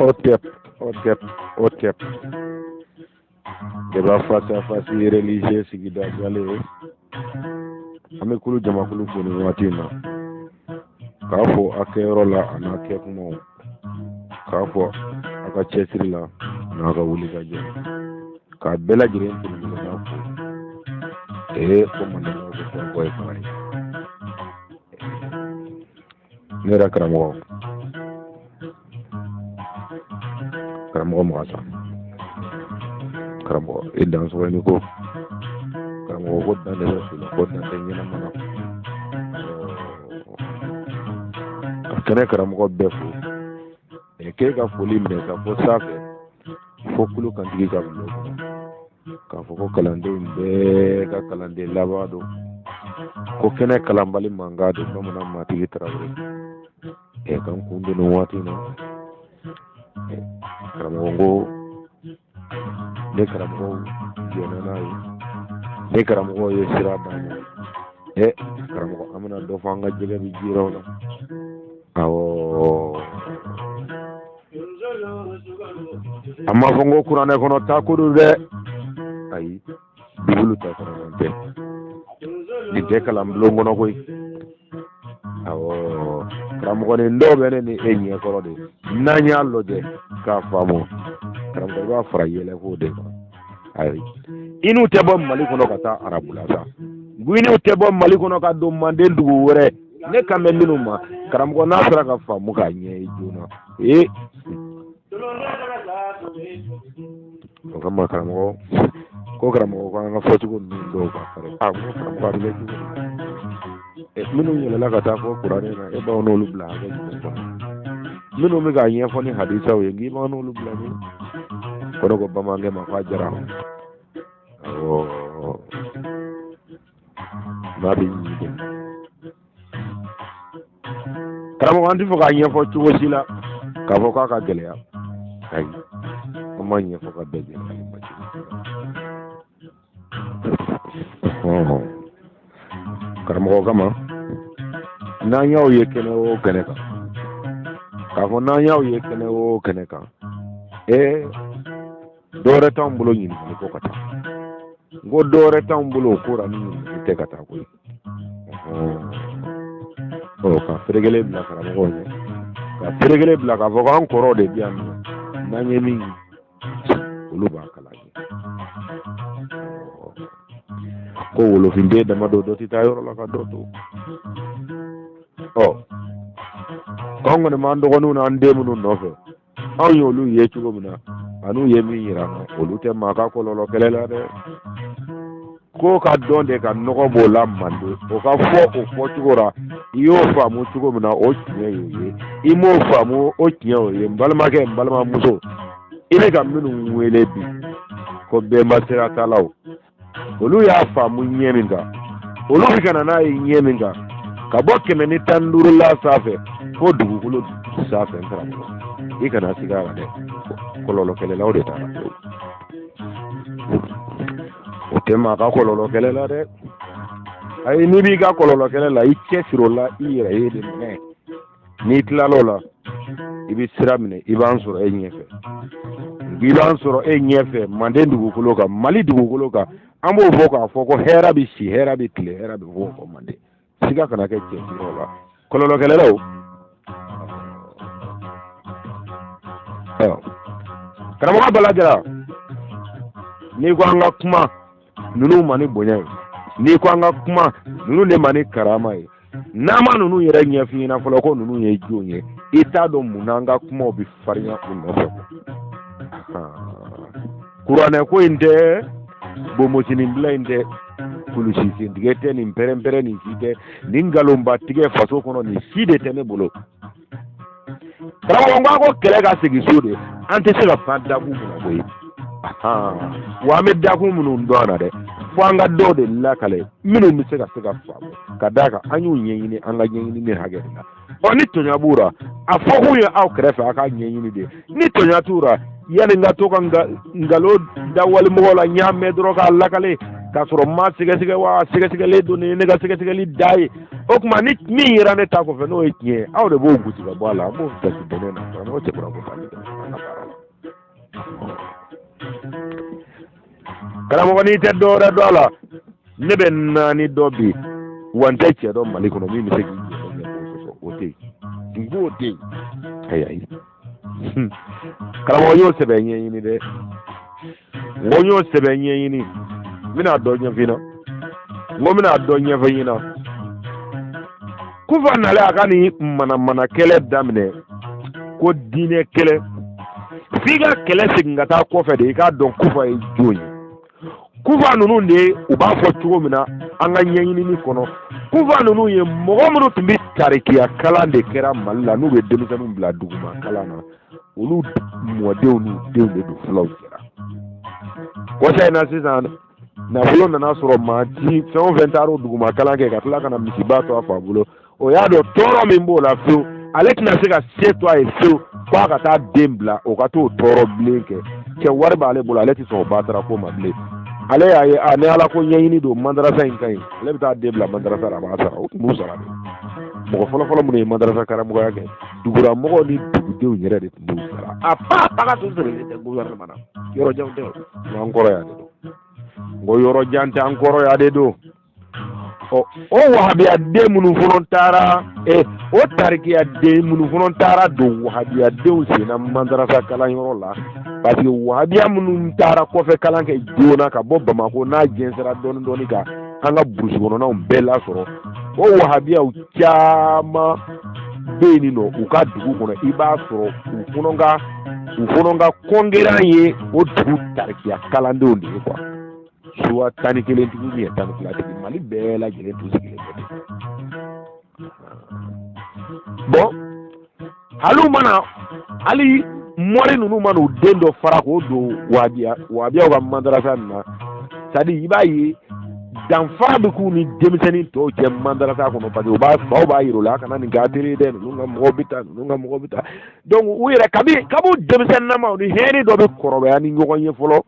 au tep. Débat face à face religieux sigida jale. Ame kulu jama kulu kunu watina. Kafo akero la anake kumo. Kafo aka chesiri la na ka wuli ka je. Ka bela jiren tunu na ko. Ko man ko ko ko. Nera karamo masa karamo idan so ni ko karamo ko dan da su ko dan tan yana mana akane karamo ko befu ke ga foli me ka ko safe fo kulu kan digi ka lo ka fo ko kalande be ka kalande labado ko kene kalambali mangado no mana mati trawre kan kunde no wati no karamongo ne karamongo yonana yi ne karamongo ye sira damo karamongo amana do fanga jega bi jiro na awo amma fongo kurane kono takudu de ay bibulu ta kono de di de kalam longo no koy awo karamogo ne ndo bene ni enye koro de nanya loje ka famo karamogo ba fara yele ko de ay inu tebo mali kono kata arabula sa guini tebo mali kono ka do mande ndugu wore ne kambe minu ma karamogo na sara ka famu ka nye juna kama karamogo ko karamogo ko nga foti ko ndo ka fare mo karamogo arle minu nyela la kata ko qur'ane na e ba no lubla ga minu mi ga yen foni hadisa we ngi ba no lubla ni ko ko ba ma nge ma fa jara na bi ni karamo andi fo ga yen fo ci wasila ka fo ka gele ya ay ko ma yen fo ka bege karamo kama na nyaw ye kene o kene ka fo na nyaw ye kene o kene ka dore tambulo nyini ko kata go dore tambulo ko ra ni te kata ko ka fregele bla karamo ne ka fregele bla ka fo kan koro de bian na nyemi ulu ba kala ko wolo finde dama do ti tayo la ka do to kongo ne mando gonu na ndemu no nofe aw yolu ye chugo mina anu ye mi yira olu te maka ko lolo kelela de ko ka donde ka nogo bola mando o ka fo chugora yo famu chugo mina o tiye ye imo famu o tiye ye mbalma muso ile ga minu wele bi ko be masira talaw olu ya famu nyeminga olu bikana na nyeminga ka bokke ni tanduru la safe ko dugukolo safe entara i kana sigara de kololo kelela o de ta o tema ka kololo kelela de ay ni bi ka kololo kelela i chesiro la i re de ne ni tlalola ibi siramine ibansoro enyefe gibansoro enyefe mande dugukolo ka mali dugukolo ka ambo voka foko hera bi si hera bi tle hera bi voko mande siga kana ke chesiro la kololo kelela o karamɔgɔ balajara ni ko an ka kuma nunu mani bonya ye ni ko an ka kuma nunu de mani karama ye n'an ma nunu yɛrɛ ɲɛf'i ɲɛna fɔlɔ ko nunu ye jɔn ye i t'a dɔn mun n'an ka kumaw bɛ farinya u nɔfɛ kuranɛ ko in tɛ bomosinin bila in tɛ kulusi sentigɛ tɛ nin pɛrɛn-pɛrɛn nin si tɛ nin nkalonba tigɛ faso kɔnɔ nin si de tɛ ne bolo karamɔgɔ n ko kɛlɛ ka segin so de an tɛ se ka pan dakun kunna koyi wa an bɛ dakun minnu dɔn a na dɛ fo an ka dɔw de lakale minnu bɛ se ka faamu ka d'a kan an y'u ɲɛɲini an ka ɲɛɲini ni hakɛ de la ni tɔɲa b'u la a fɔ k'u ye aw kɛrɛfɛ a ka ɲɛɲini de ni tɔɲa t'u la yanni n ka to ka nkalon da walimɔgɔw la n y'a mɛn dɔrɔn k'a lakale k'a sɔrɔ n ma sɛgɛsɛgɛ wa sɛgɛsɛgɛlen don ne ka sɛgɛsɛgɛli da ye o tuma ni min yera ne ta kɔfɛ n'o ye tiɲɛ ye aw de b'o gosi ka bɔ a la an b'o gasi bɛnɛ na karamɔgɔ cɛkura ko karamɔgɔ n'i tɛ dɔwɛrɛ dɔn a la ne bɛ naani dɔ bi wa n tɛ cɛ dɔ Mali kɔnɔ min bɛ se k'i jɔ o tɛ yen n k'o tɛ yen ayi karamɔgɔ y'o sɛbɛn ɲɛɲini dɛ n ko y'o sɛbɛn ɲɛɲini n bɛna dɔ ɲɛfɔ i na n ko n bɛna dɔ ɲɛfɔ i ɲɛna kufa nalen a ka nin manamana kɛlɛ daminɛ ko diinɛ kɛlɛ f'i ka kɛlɛ segin ka taa kɔfɛ de i k'a dɔn kufa ye jɔn ye kufa ninnu de u b'a fɔ cogo min na an ka ɲɛɲinini kɔnɔ kufa ninnu ye mɔgɔ minnu tun bɛ tarikiya kalan de kɛra Mali la n'u bɛ denmisɛnninw bila duguma kalan na olu mɔdenw n'u denw de don fulaw cɛla kɔsa in na sisan nafolo nana sɔrɔ maa ti fɛn o fɛn taara o duguma kalan kɛ ka tila ka na misiba to a fa bolo o y'a dɔn tɔɔrɔ min b'o la fewu ale tɛna se ka se to a ye fewu k'a ka taa den bila o ka t'o tɔɔrɔ bilen kɛ cɛ wari b'ale bolo ale tɛ sɔn o batara ko ma bilen ale y'a ye ni ala ko ɲɛɲini don madarasa in ka ɲi ale bɛ taa den bila madarasa la a b'a sara o tun b'u sara de mɔgɔ fɔlɔfɔlɔ minnu ye madarasa karamɔgɔya kɛ duguramɔgɔw ni dugudenw yɛrɛ de tun b'u sara a baga tun sɛbɛnnen tɛ gouvernement na yɔrɔ jan tɛ o an kɔrɔ yan de don n ko yɔrɔ jan tɛ an kɔrɔ yan de don o wahabiyaden minnu fana taara o tarikiyaden minnu fana taara don wahabiyadenw senna madarasa kalanyɔrɔ la parce que wahabiya minnu taara kɔfɛ kalan kɛ joona ka bɔ Bamako n'a jɛnsɛra dɔɔnin dɔɔnin ka an ka burusi kɔnɔnaw bɛɛ lasɔrɔ o wahabiyaw caman bɛ yen nɔ u ka dugu kɔnɔ i b'a sɔrɔ u fana ka kɔngɛran ye o dugu tarikiya kalandenw de ye quoi soit 11 tigi ou 12 tigi Mali bɛɛ lajɛlen tun sigilen bɛ ten bon hali mɔri ninnu mana u den dɔ fara k'o don wahabiyaw ka madarasa nin na c'est à dire i b'a ye danfara bɛ k'u ni denmisɛnnin tɔw cɛ madarasa kɔnɔ parce que faw b'a yira u la a kana nin kɛ a teri dɛ ninnu ka mɔgɔw bɛ taa ninnu ka mɔgɔw bɛ taa donc u yɛrɛ kab'u denmisɛnninama ni hɛrɛ dɔ bɛ kɔrɔbaya ni ɲɔgɔn ye fɔlɔ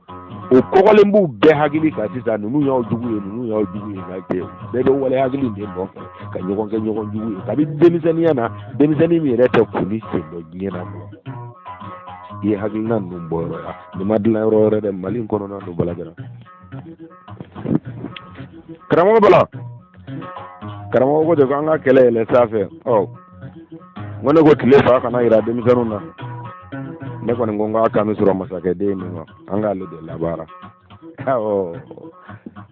o kɔgɔlen b'u bɛɛ hakili kan sisan ninnu y'aw jugu ye ninnu y'aw jugu ye nka cɛ bɛɛ bɛ wale hakili de nɔfɛ ka ɲɔgɔn kɛ ɲɔgɔn jugu ye kabi denmisɛnninya na denmisɛnnin min yɛrɛ tɛ kun ni sen dɔ diɲɛ na i ye hakilina ninnu bɔ yɔrɔ la nin ma dilan yɔrɔ wɛrɛ dɛ Mali in kɔnɔna don balajara karamɔgɔ Bala karamɔgɔ ko de ko an ka kɛlɛ yɛlɛ sanfɛ n ko ne ko tile fa kana yira denmisɛnninw na ne kɔni ko n k'a kan bɛ sɔrɔ masakɛden min ma an k'ale de labaara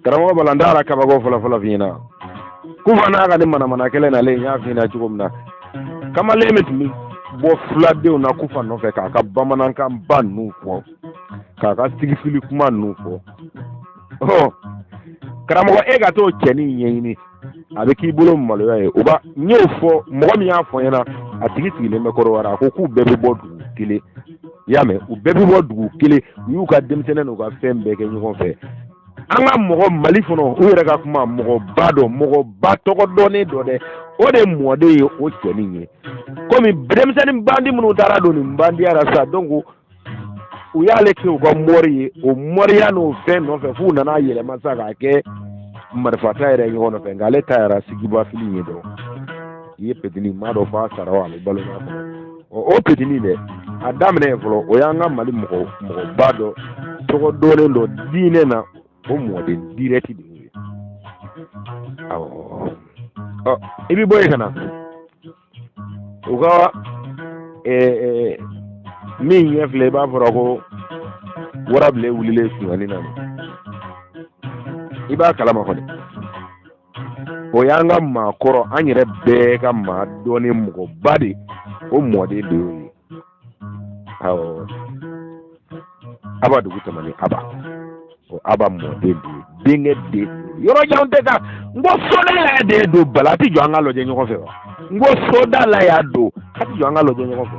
karamɔgɔ Bala n taara kabako fɔlɔ f'i ɲɛna kufa n'a ka ni manamana kɛlɛ nalen n y'a f'i ɲɛna cogo min na kamalen min tun bɛ bɔ fuladenw na kufa nɔfɛ k'a ka bamanankan ba ninnu fɔ k'a ka sigifili kuma ninnu fɔ karamɔgɔ e ka t'o cɛnin ɲɛɲini a bɛ k'i bolo maloya ye n y'o fɔ mɔgɔ min y'a fɔ ɲɛna a tigi sigilen bɛ Kɔrɔwara a ko k'u bɛɛ bɛ bɔ dugu kelen i y'a mɛn u bɛɛ bɛ bɔ dugu kelen u y'u ka denmisɛnnin n'u ka fɛn bɛɛ kɛ ɲɔgɔn fɛ an ka mɔgɔ Mali kɔnɔ u yɛrɛ ka kuma mɔgɔba tɔgɔ dɔnnen dɔ dɛ o de mɔden ye o cɛnin ye komi denmisɛnnin bandi minnu taara don nin bandiya la sa donc u y'ale kɛ u ka mɔri ye o mɔriya n'o fɛn nɔfɛ f'u nana yɛlɛma sa k'a kɛ marifata yɛrɛ ɲɔgɔn nɔfɛ nka ale ta yɛrɛ sigiba fili ye dɔrɔn i ye petini maa dɔ f'a sara wa a bɛ balo n'a kɔnɔ o petini dɛ a daminɛ fɔlɔ o y'an ka Mali mɔgɔba dɔ tɔgɔ dɔnnen dɔ diinɛ na o mɔden direct de ye i bɛ bɔ yen ka na u ka min ɲɛ filɛ i b'a fɔra ko warabile wulilen suɲɛni na i b'a kalama kɔni o y'an ka maakɔrɔ an yɛrɛ bɛɛ ka maa dɔnnen mɔgɔba de o mɔden de y'o ye Aba dugu tɛmɛnen Aba mɔden de ye denkɛ de yɔrɔ jan tɛ ka n ko soda la de don Bala a tɛ jɔ an ka lajɛ ɲɔgɔn fɛ wa n ko soda la y'a don a tɛ jɔ an ka lajɛ ɲɔgɔn fɛ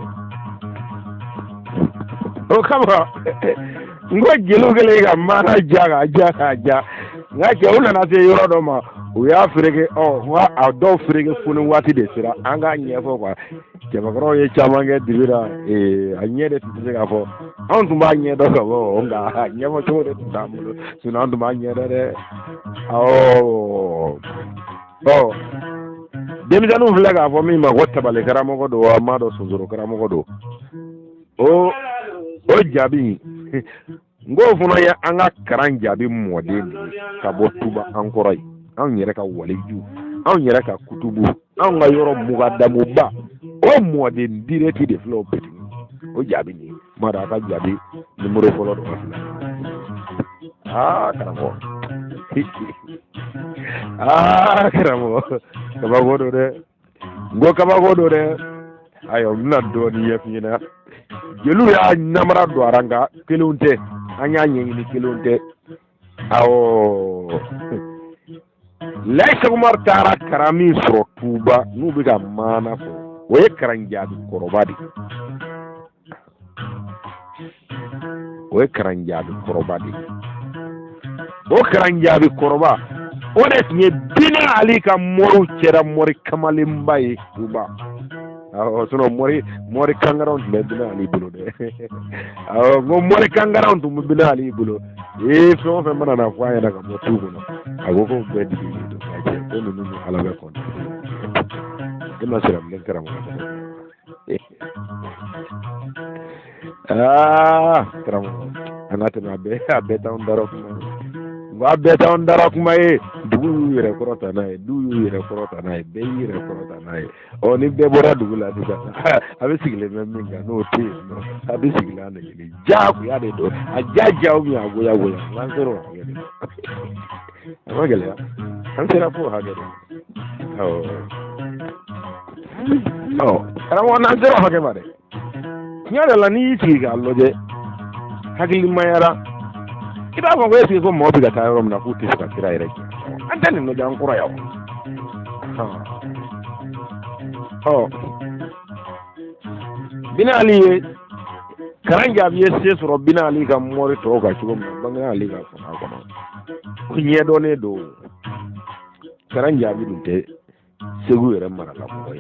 o kama n ko jeliw kɛlen ka maana ja nka cɛw nana se yɔrɔ dɔ ma u y'a fereke a dɔw fereke foni waati de sera an k'a ɲɛfɔ quoi cɛbakɔrɔw ye caman kɛ dibi la a ɲɛ de tun tɛ se k'a fɔ anw tun b'a ɲɛ dɔn ka bɔ nka ɲɛfɔ cogo de tun t'an bolo sinon an tun b'a ɲɛ dɔn dɛ denmisɛnninw filɛ k'a fɔ min ma ko tabale karamɔgɔ don wa m'a dɔn sonsoro karamɔgɔ don o jaabi ngo funa ya anga karanja bi modin ka botuba ankoro an yere ka waliju an yere ka kutubu an ga yoro mugadamu ba o modin direct de flow petit o jabi ni mara ka jabi numero folo do wasila karamo karamo kabagodo de ngo kabagodo de ayo mna do ni yefina jelu ya namara do aranga kelunte anya nyi kelunte awo laisa umar tara karami soro tuba nubi ga mana fo waye karanjadu korobadi waye karanjadu korobadi o karanjadu koroba onet nye bina ali ka moru cera mori kamalimbai tuba awo sono mori kangaron le bina ali bulo de awo ngo mori kangaron tu bina ali bulo so fe mana na fwa ya ka mo tubu no ago ko be di do ka je ko no ala be kon dina sira le karam karam anata na be ta on daro wa beta on darok may dugu yere korota nay du yere korota nay be yere korota nay oni be bora dugu la duga abe sigle memminga no te no abe sigle ane ni jagu ya de do ajaja o mi agoya goya lansero agede amagele ya ansera po agede ara wona ansero hage mare nyala la ni tiga loje hakili mayara kita ko wesi ko mo biga tayo rom na kuti ka kira ire antani no jang kura yaw bina ali karanja biye sesu ro bina ali ga mori to ga chugo banga ali ga ko ko ko nyedo ne do karanja bi dunte segu ire mara la ko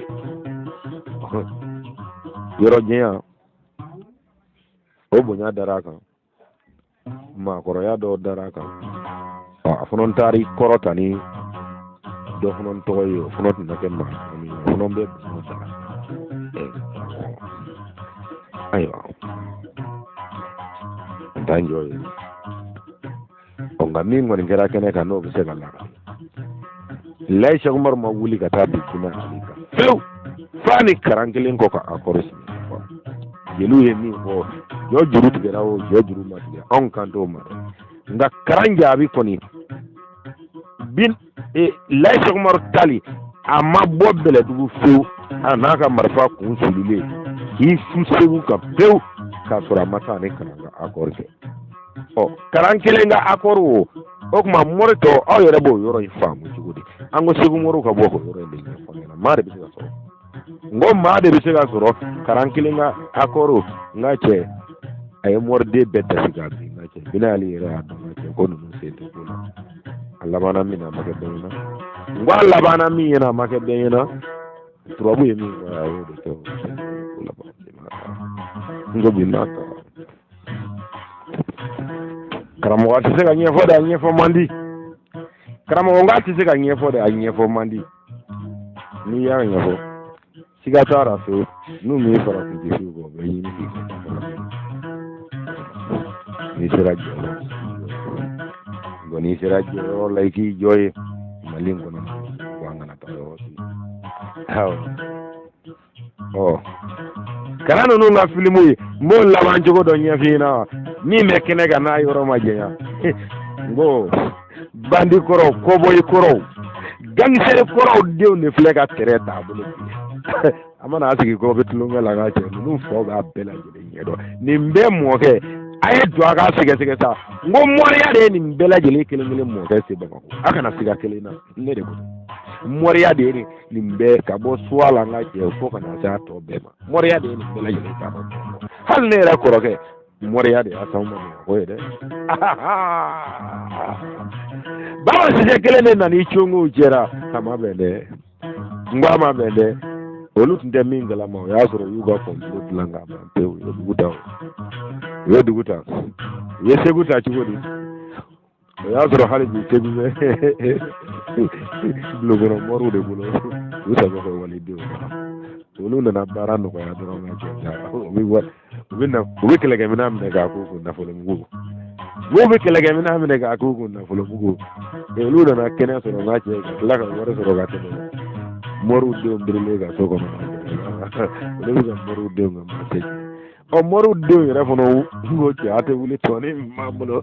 yoro nya o bonya daraka ma koro ya do daraka afonon tari korotani do fonon toyo fonot na kemma fonon be ayo danjo onga mingo ngera kene kano bise kala laisha umar mawuli katabi kuna alika feu fani karangilin ko ka akoris yelu yemi ko yo juru tigerawo yo juru matiya on kanto ma nga karanja bi koni bin laisha umar tali amma bobbele dugu feu anaka marfa kun sulule ki fusewu ka feu ka sura mata ne kana akorke karankele nga akoru o kuma morito o yere bo yoro ifamu jugudi ango segu moru ka boko yoro ende ne fona mare bi ka so ngom ma de bi ka soro karankele nga akoru ngache ay morde bedda siga bi ngache binali yere adu ngache ko no sete ko Allah bana mina make bena ngwa Allah bana mina make bena trobu yemi ayo de to la ba ngo binaka karamo wati se ga nyefo da nyefo mandi karamo ngati se ga nyefo da nyefo mandi ni ya nyefo siga tara so nu mi fara ku ji go be yin ni sera jo goni sera jo like joy malingo na wanga na tawo karano no na filmu mo la banjo go do nyefina mi mekene ga na yoro majenya ngo bandi koro koboy koro gangsere koro dew ne flega tere tabulu amana asigi ko betulu ngala ga che nu fo ga bela jede nyedo ni mbe moke ay do aga sige sa ngo moriya de ni bela jele kele ngele moke se ba ko akana siga kele na ne de ko moriya de ni mbe ka bo swala nga je ko kana sa to bema moriya de ni bela jele ka hal ne ra koro ke moriya de asama ko de bawo se kele ne na ni chungu jera kama bende ngwa ma bende olu tunde mingala ma ya soro yuga ko langa ma pe yo duguta ye seguta chugodi ya soro hali bi tegume logono moru de bulo usa ko wali de olu na barano ko ya doro ma ja wi wa wi na wi kele ga mina me ga ko na fo le ngugo wo be kele ke mina mine ka ko ko na folo bugo e lu na kene so na che la ka wore so ga tene moru de mbirle ga so ko na le ga moru de ma che o moru de re fono ngo che ate wuli toni mamulo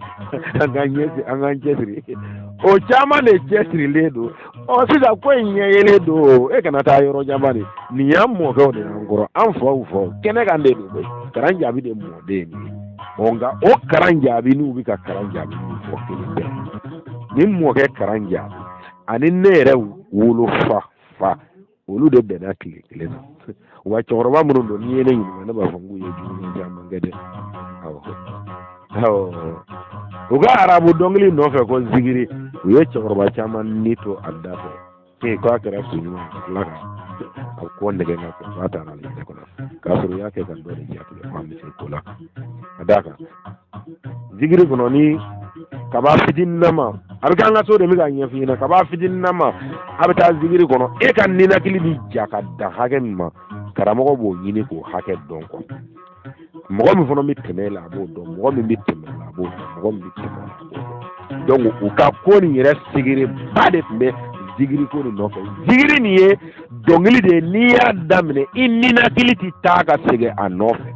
anga jesri o chama le jesri ledo o sisa ko nyele do e kana ta yoro jabani ni yammo ko de ngoro an fo kene ga de do karanja bi de mo de ni onga o karanja bi nu bi ka karanja bi fo kele ni mo ke karanja ani nere wulu fa olu de be na kile wa choroba mun do ni yene ni na ba fangu ye ju jamba ngede awo uga arabu dongli no fe ko zigiri ye choroba chama nito addato ke ko akara sunu laka ko ndege na ko fata na le ko na kasuru yake kan do ni yatu le fammi se ko la adaka zigiri kono ni kaba fidin nama abika nga so de mi ga nyefi na kaba fidin nama abita zigiri kono e kan ni na kili bi jaka da hagen ma karamogo bo nyini ko hake don ko mogo mi fono mi temela bo don mogo mi temela bo mogo mi temela donc u ka ko ni re sigiri bade be zigiri ko ni no ko zigiri ni ye dongili de ni ya damne inina kiliti taka sege anofe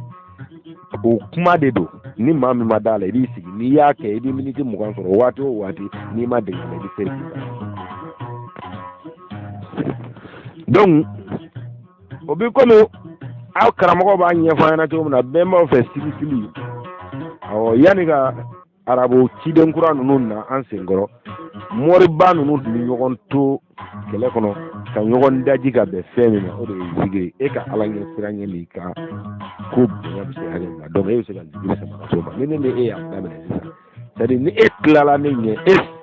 o kuma de do ni mami madala ri sigi ni ya ke di miniti mugan soro wati o wati ni ma de di seri donc obi kono aw karamogo ba nyefa na to na bemba fe sili awo yani ga arabo ciden kuranu nun na ansengoro mori banu nun ni nyogon to kele kono ka nyogon daji ga be femi na o de zigiri e ka alanye siranye ni ka ko ya bi se hage na donc e se ga zigiri sama so ba ni ne e ya da be c'est ni e klala ne nye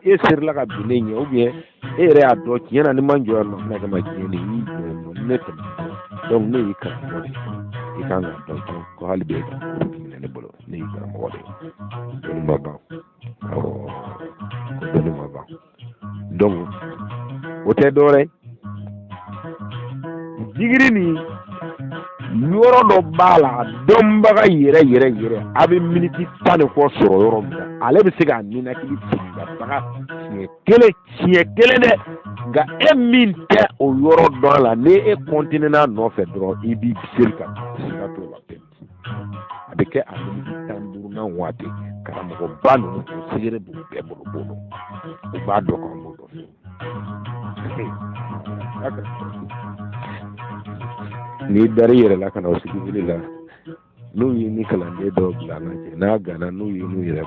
e sir la ga bi ne nye ou bien e re ado ki yana ni manjo no na ga ma ki ni ne te donc ne yi ka mo di ka na donc ko hali be ne bolo ne yi ka mo de ni ma ba o ko ni ma ba donc wote dore jigiri ni yoro do bala dombaga yere abi miniti tane ko soro yoro ale be se ga nina kili tinga baga tie kele de ga eminte o yoro do la ne e continue no fe dro ibi sirka to la pe abeke ami tamburu na wate karamo ko banu sigere bu be bolo ba do ko mo do ni dari yere la kana osigi la no yi ni kala de do la na gana no yi no yere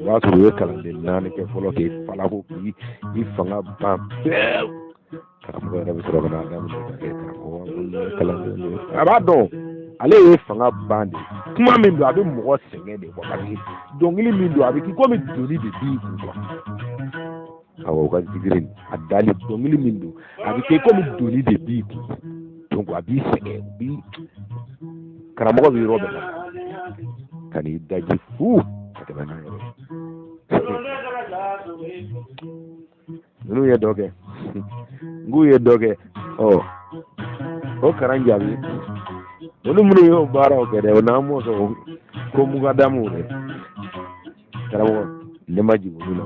wa so ye kala de na ne ke folo ke pala ko ki i fanga ba karam go rabi so na da mo ke ko kala de abado ale ye fanga bande kuma min do abi mo senge de ko abi dongili min do abi ki ko mi doni de bi ko awo ga zigiri adali dongili min do abi ke ko mi doni de bi ko donc abi senge bi karamo bi robe kani daji fu ka na yo nunu ye doge ngu ye doge o karanja bi nunu munu yo bara o kede na mo so ko muga damu de karamo ne maji nunu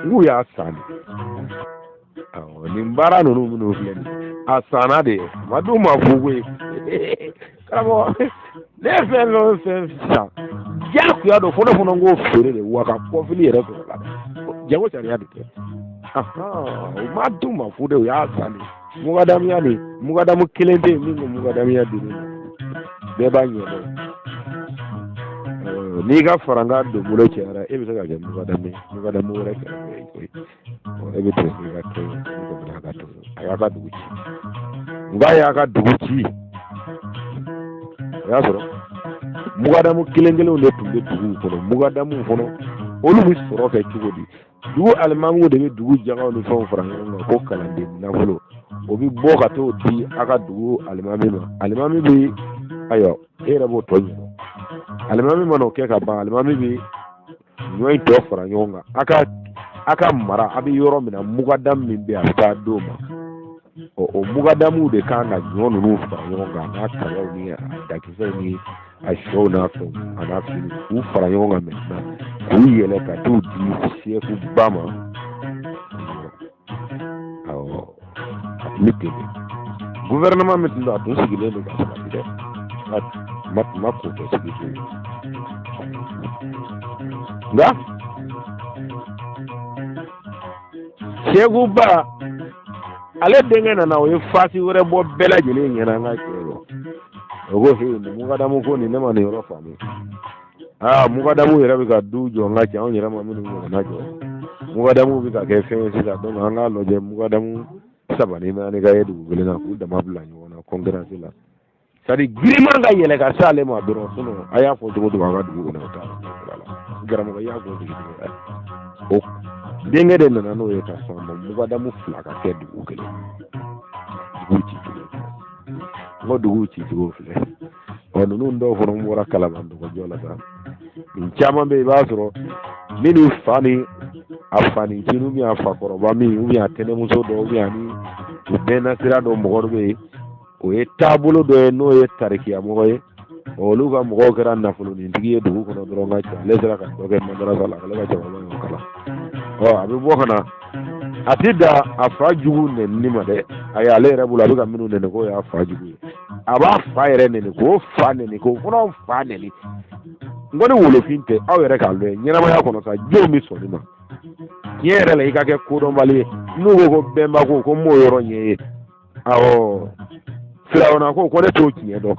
ngu ya sani ni mbara nunu munu fieni asana de maduma fugwe karamo ne fe lo fe sa jaku ya do fono ngo fere de waka ko fili yere ko la jago tari ya de maduma fude ya sani mugadam ya ni mugadam kilende mi mugadam ya de be ba nyelo ni ga faranga do mulo chara e be ga ga mugadam mo rek ko e be to ga to ko ga to aya ga duguchi ngaya ga duguchi ya soro mugadamu kilengele o tumbe dugu kono mugadamu kono olu bi soro fe cugodi dugu almamu de be dugu janga no fon franga ko kala de na folo o bi bo ka to di aka dugu almami bi ayo era bo to almami mano ke ka ba almami bi noy to franga nga aka mara abi yoro mina mugadam min be ata do ma o mugadamu de kanga nyono no franga nga na ka ni da kise ni a show na fo ana fini ku fara ɲɔgɔn kan maintenant k'u yɛlɛ ka t'u di siècle ba ma awɔ a tun bɛ ten de gouvernement min tun don a tun sigilen don ka sabati dɛ ma ko tɛ sigi tun nka siècle ba ale denkɛ nana o ye fasi wɛrɛ bɔ bɛɛ lajɛlen ɲɛna an ka cɛ rɔ o ko he nin mukadamu ko nin ne ma nin yɔrɔ faamu mukadamu yɛrɛ bɛ ka du jɔ n ka cɛ anw yɛrɛ ma minnu ɲɔgɔnna jɔ mukadamu bɛ ka kɛ fɛn ye sisan donc an k'a lajɛ mukadamu saba ni naani ka ye dugu kelen na k'u dama bila ɲɔgɔn na conférence la c'est à dire giriman ka yɛlɛ ka se ale ma dɔrɔn sinon a y'a fɔ cogo o cogo an ka dugu kɔnɔ o t'a la karamɔgɔ y'a fɔ o denkɛ de nana n'o ye ka sɔn ma mukadamu fila ka kɛ dugu kelen dugu ci cogo n ko dugu ci cogo filɛ ninnu dɔw fana bɔra kalaban dɔgɔjɔ la sa nin caman bɛ yen i b'a sɔrɔ minnu fa ni a fanicinin ou bien a fakɔrɔba min ou bien a tɛnɛmuso dɔ ou bien ani u bɛɛ na sira dɔ mɔgɔ dɔ bɛ yen o ye taabolo dɔ ye n'o ye tarikiyamɔgɔ ye olu ka mɔgɔw kɛra nafolonintigi ye dugu kɔnɔ dɔrɔn ka ca ale sera ka dɔ kɛ madarasa la ale ka cɛkɔrɔba y'o kalan a bɛ bɔ ka na a tɛ da a fa jugu nɛnini ma dɛ ayi ale yɛrɛ bolo a bɛ ka minnu nɛni k'o y'a fa jugu ye a b'a fa yɛrɛ nɛni k'o fa nɛni k'o fana fa nɛni n ko ni wolofin tɛ aw yɛrɛ k'a lajɛ ɲɛnamaya kɔnɔ sa jɔnw bɛ sɔn nin ma tiɲɛ yɛrɛ la i ka kɛ kodɔnbali ye n'u ko ko bɛnba ko m'o yɔrɔ ɲɛ ye awɔ firawuna ko ne t'o tiɲɛ dɔn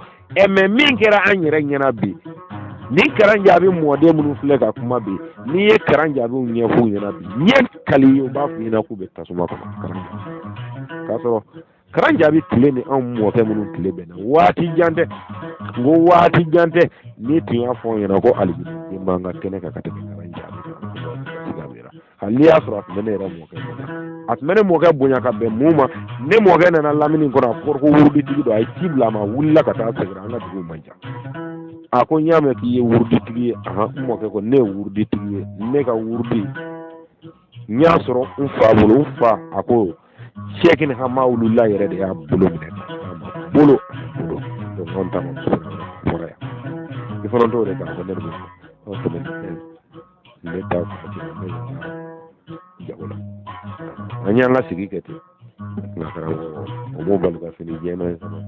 mais min kɛra an yɛrɛ ɲɛna bi ni karan jaabi mɔden minnu filɛ ka kuma bi n'i ye karan jaabiw ɲɛf'u ɲɛna bi ɲɛ kali ye u b'a f'i ɲɛna k'u bɛ tasuma kɔnɔ k'a sɔrɔ karan jaabi tile ni anw mɔkɛ minnu tile bɛnna waati jan tɛ n ko waati jan tɛ n'i tun y'a fɔ n ɲɛna ko alijinɛden b'an ka kɛnɛ kan ka tɛmɛ karan jaabi kan hali n'i y'a sɔrɔ a tun bɛ ne yɛrɛ mɔkɛ bonya a tun bɛ ne mɔkɛ bonya ka bɛn mun ma ne mɔkɛ nana lamini kɔnɔ a fɔra ko wuruditigi don a ye ci bila a ma wulila ka taa sɛgɛrɛ an ka dugu man jan a ko n y'a mɛn k'i ye wuruditigi ye n mɔkɛ ko ne ye wuruditigi ye ne ka wurudi n y'a sɔrɔ n fa bolo n fa a ko sɛki ni hama wulila yɛrɛ de y'a bolo minɛ bolo donc anw ta ma fɔra yan i fana t'o de kan ko ne de b'o fɔ ne t'a fɔ ne jago la an y'an ka sigi kɛ ten nka karamɔgɔ o m'o bali ka fini jɛman sama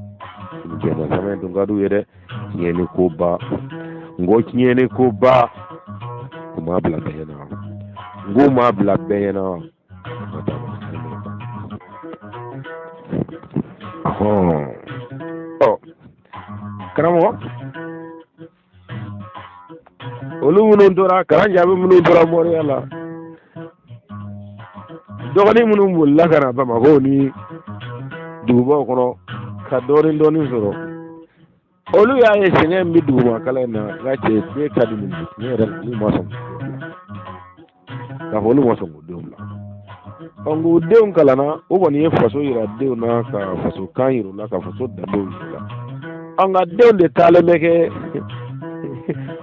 fini jɛman sama tun ka d'u ye dɛ tiɲɛni ko ba n ko tiɲɛni ko ba o m'a bila bɛɛ ɲɛna wa n ko m'a bila bɛɛ ɲɛna wa karamɔgɔ olu minnu tora karan jaabi minnu tora mɔriya la dɔgɔnin minnu bolila ka na Bamakɔ ni dugubaw kɔnɔ ka dɔɔnin dɔɔnin sɔrɔ olu y'a ye sɛgɛn bɛ dugumakala in na nka cɛ den ka di nin ne yɛrɛ n'u ma sɔn k'a fɔ olu ma sɔn k'o denw bila k'u denw kalanna o kɔni ye faso yira denw na ka faso kan yira u la ka faso danbew yira u la nka denw de taalen bɛ kɛ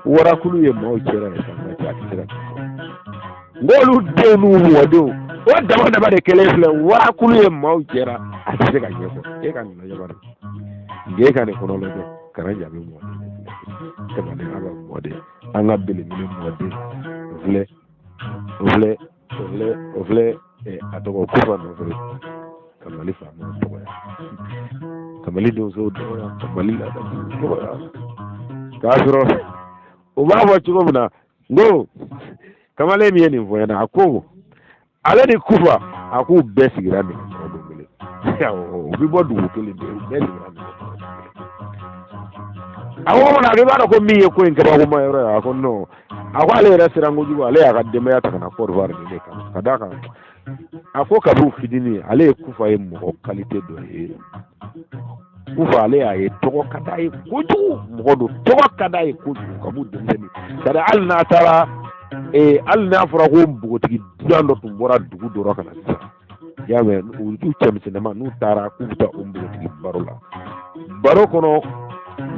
warakulu ye maaw cɛla ye kan ka cɛ a tɛ se ka n k'olu denw n'u mɔdenw o dama dama de kelen filɛ warakulu ye maaw cɛla a tɛ se ka ɲɛfɔ e ka nin lajɛ bari nge ka nin kɔnɔ lajɛ karan jaabi mɔden tɛmɛnen an ka mɔden an ka belebele mɔden o filɛ a tɔgɔ kufa nɔfɛ ka Mali faamaw dɔgɔya ka Mali donsow dɔgɔya ka Mali laadabugu dɔgɔya k'a sɔrɔ o b'a fɔ cogo min na n ko Kamalen min ye nin fɔ ɲɛna a ko ale ni kufa a k'u bɛɛ sigira nin don kelen u bɛ bɔ dugu kelen de u bɛɛ sigira nin a ko mana a b'a dɔn ko min ye ko in kabakoma yɔrɔ ye a ko non a ko ale yɛrɛ siran kojugu ale y'a ka denbaya ta ka na Côte d'Ivoire de kan ka d'a kan a ko kabini fitinin ale ye kufa ye mɔgɔ qualité dɔ ye kufa ale y'a ye tɔgɔ ka d'a ye kojugu mɔgɔ don tɔgɔ ka d'a ye kojugu kabini denmisɛnnin c'est-à-dire hali n'a taara hali n'a fɔra ko npogotigi dunan dɔ tun bɔra dugu dɔ ka na sisan i y'a mɛn u cɛmisɛnnama n'u taara k'u bɛ taa o npogotigi baro la baro kɔnɔ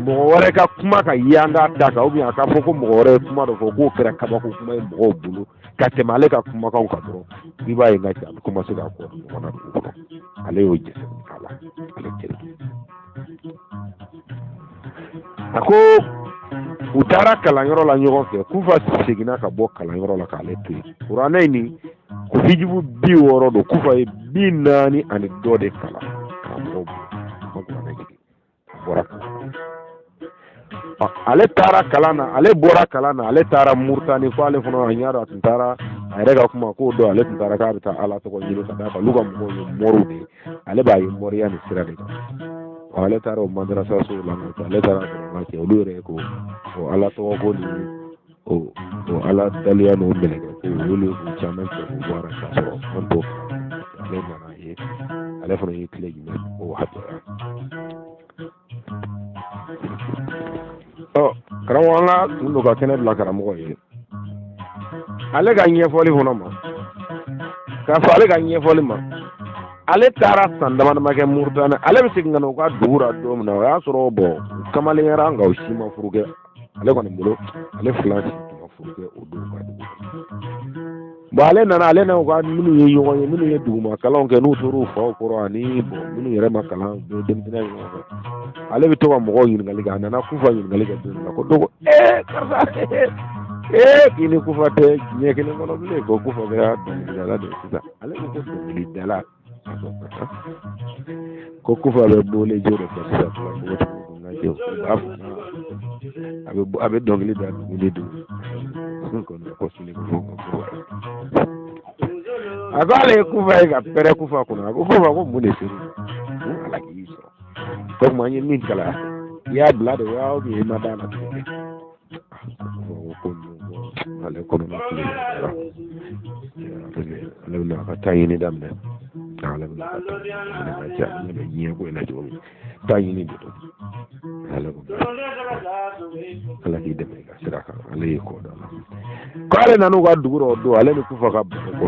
mɔgɔ wɛrɛ ka kuma ka yanga da kan ou bien a ka fɔ ko mɔgɔ wɛrɛ ye kuma dɔ fɔ k'o kɛra kabako kuma ye mɔgɔw bolo ka tɛmɛ ale ka kumakanw kan dɔrɔn i b'a ye n ka cɛ a bɛ commencer ka kɔ ɲɔgɔn na dugu kɔnɔ ale y'o jɛsɛn k'a la ale kɛlɛ a ko u taara kalanyɔrɔ la ɲɔgɔn fɛ kufa seginna ka bɔ kalanyɔrɔ la k'ale to yen kuranɛ in nin ko hijibu 60 don kufa ye 40 ani dɔ de kalan karamɔgɔ bɔra ale taara kalan na ale bɔra kalan na ale taara Muritani ko ale fana ɲa dɔn a tun taara a yɛrɛ ka kuma k'o don ale tun taara k'a bɛ taa Ala tɔgɔ ɲini ka d'a kan olu ka mɔgɔw ye mɔriw de ye ale b'a ye mɔriya ni sira de kan ale taara o madrasa so la ale taara kalan kɛ olu yɛrɛ ko o Ala tɔgɔ ko ni o Ala daliya n'o mɛlɛkɛ ko olu caman kɛ o bɔra ka sɔrɔ an t'o ale nana ye ale fana ye tile jumɛn o hakɛya karamɔgɔ an ka tun don ka kɛnɛ bila karamɔgɔ ye ale ka ɲɛfɔli fana ma k'a fɔ ale ka ɲɛfɔli ma ale taara san dama kɛ Muritani ale bɛ segin ka na u ka dugu la don min na o y'a sɔrɔ kamaleyara nka o si ma furu kɛ ale kɔni bolo ale fila si ma furu kɛ o don ka dugu ale nana ale na u ka minnu ye ɲɔgɔn ye minnu ye duguma kalanw kɛ n'u tor'u faw kɔrɔ ani minnu yɛrɛ ma kalan denmisɛnninya ye ɲɔgɔn fɛ ale bɛ to ka mɔgɔw ɲininkali kɛ a nana kufa ɲininkali kɛ don na ko dogo karisa k'i ni kufa tɛ ɲɛ kelen kɔnɔ bilen ko kufa bɛ y'a dɔnkilidala de sisan ale ko dɔnkilidala ko kufa bɛ bole jo de fɛ sisan a bɛ dɔnkili da duguli don a ko ale ye kufa ye ka pɛrɛ kufa kɔnɔ a ko kufa ko mun de seri ala k'i sɔrɔ ko tuma an ye min kala i y'a bila de wa i ma da la ko ale kɔnɔ ale bɛna ka taa ɲini daminɛ ale bɛna ka taa ne bɛ ɲɛ ko in na cogo min taa ɲini de don ala k'i dɛmɛ ka sira kan ale ye kɔ da la ko ale nan'u ka dugu dɔ don ale ni kufa ka bɛn ko